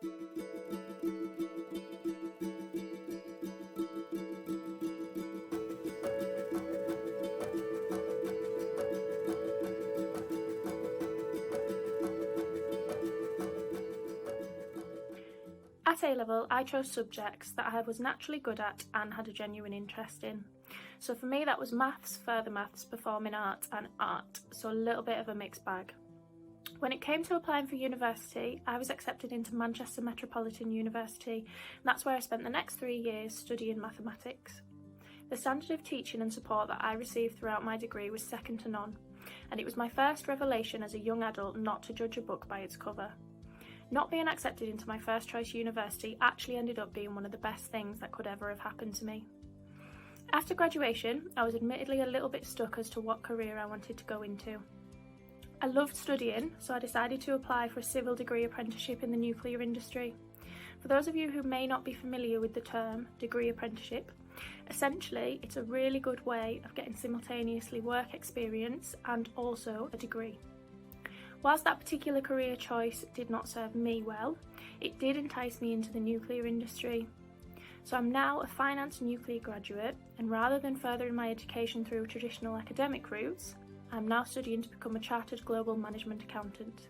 At A-level, I chose subjects that I was naturally good at and had a genuine interest in. So for me that was maths, further maths, performing arts and art, so a little bit of a mixed bag. When it came to applying for university, I was accepted into Manchester Metropolitan University, and that's where I spent the next 3 years studying mathematics. The standard of teaching and support that I received throughout my degree was second to none, and it was my first revelation as a young adult not to judge a book by its cover. Not being accepted into my first choice university actually ended up being one of the best things that could ever have happened to me. After graduation, I was admittedly a little bit stuck as to what career I wanted to go into. I loved studying, so I decided to apply for a civil degree apprenticeship in the nuclear industry. For those of you who may not be familiar with the term degree apprenticeship, essentially it's a really good way of getting simultaneously work experience and also a degree. Whilst that particular career choice did not serve me well, it did entice me into the nuclear industry. So I'm now a finance nuclear graduate, and rather than furthering my education through traditional academic routes, I'm now studying to become a chartered global management accountant.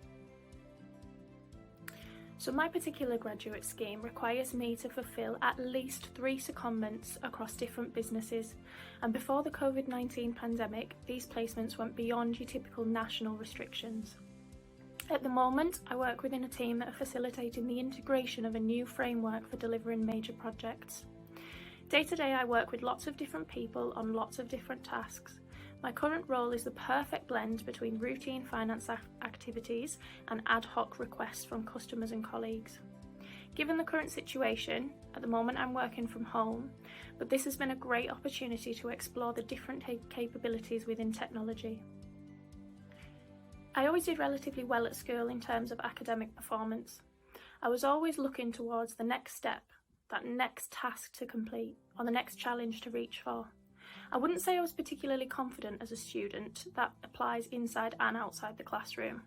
So my particular graduate scheme requires me to fulfil at least 3 secondments across different businesses, and before the COVID-19 pandemic, these placements went beyond your typical national restrictions. At the moment, I work within a team that are facilitating the integration of a new framework for delivering major projects. Day to day, I work with lots of different people on lots of different tasks. My current role is the perfect blend between routine finance activities and ad hoc requests from customers and colleagues. Given the current situation, at the moment I'm working from home, but this has been a great opportunity to explore the different capabilities within technology. I always did relatively well at school in terms of academic performance. I was always looking towards the next step, that next task to complete, or the next challenge to reach for. I wouldn't say I was particularly confident as a student. That applies inside and outside the classroom.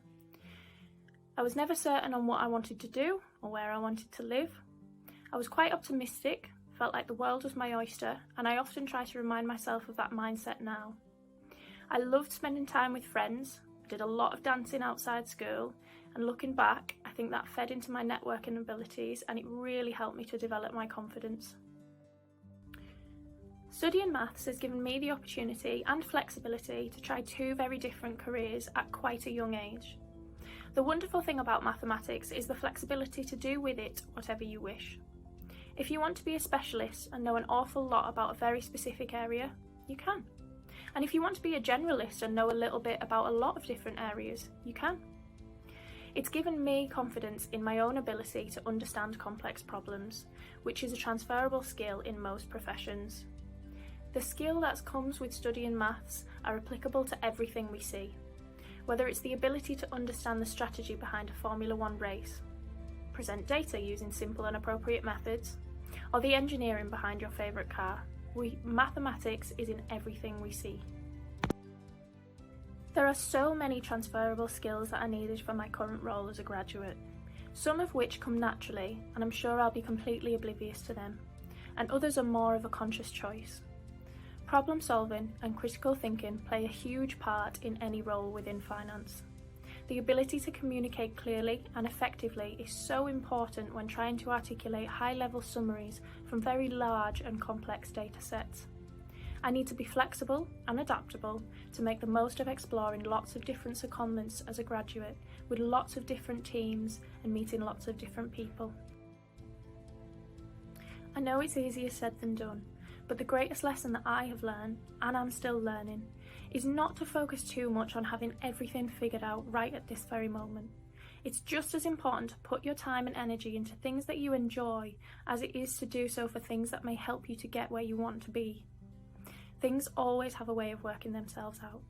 I was never certain on what I wanted to do or where I wanted to live. I was quite optimistic, felt like the world was my oyster, and I often try to remind myself of that mindset now. I loved spending time with friends. Did a lot of dancing outside school, and looking back, I think that fed into my networking abilities and it really helped me to develop my confidence. Studying maths has given me the opportunity and flexibility to try 2 very different careers at quite a young age. The wonderful thing about mathematics is the flexibility to do with it whatever you wish. If you want to be a specialist and know an awful lot about a very specific area, you can. And if you want to be a generalist and know a little bit about a lot of different areas, you can. It's given me confidence in my own ability to understand complex problems, which is a transferable skill in most professions. The skill that comes with studying maths are applicable to everything we see, whether it's the ability to understand the strategy behind a Formula 1 race, present data using simple and appropriate methods, or the engineering behind your favourite car. Mathematics is in everything we see. There are so many transferable skills that are needed for my current role as a graduate, some of which come naturally, and I'm sure I'll be completely oblivious to them, and others are more of a conscious choice. Problem solving and critical thinking play a huge part in any role within finance. The ability to communicate clearly and effectively is so important when trying to articulate high-level summaries from very large and complex data sets. I need to be flexible and adaptable to make the most of exploring lots of different secondments as a graduate, with lots of different teams and meeting lots of different people. I know it's easier said than done, but the greatest lesson that I have learned, and I'm still learning, is not to focus too much on having everything figured out right at this very moment. It's just as important to put your time and energy into things that you enjoy as it is to do so for things that may help you to get where you want to be. Things always have a way of working themselves out.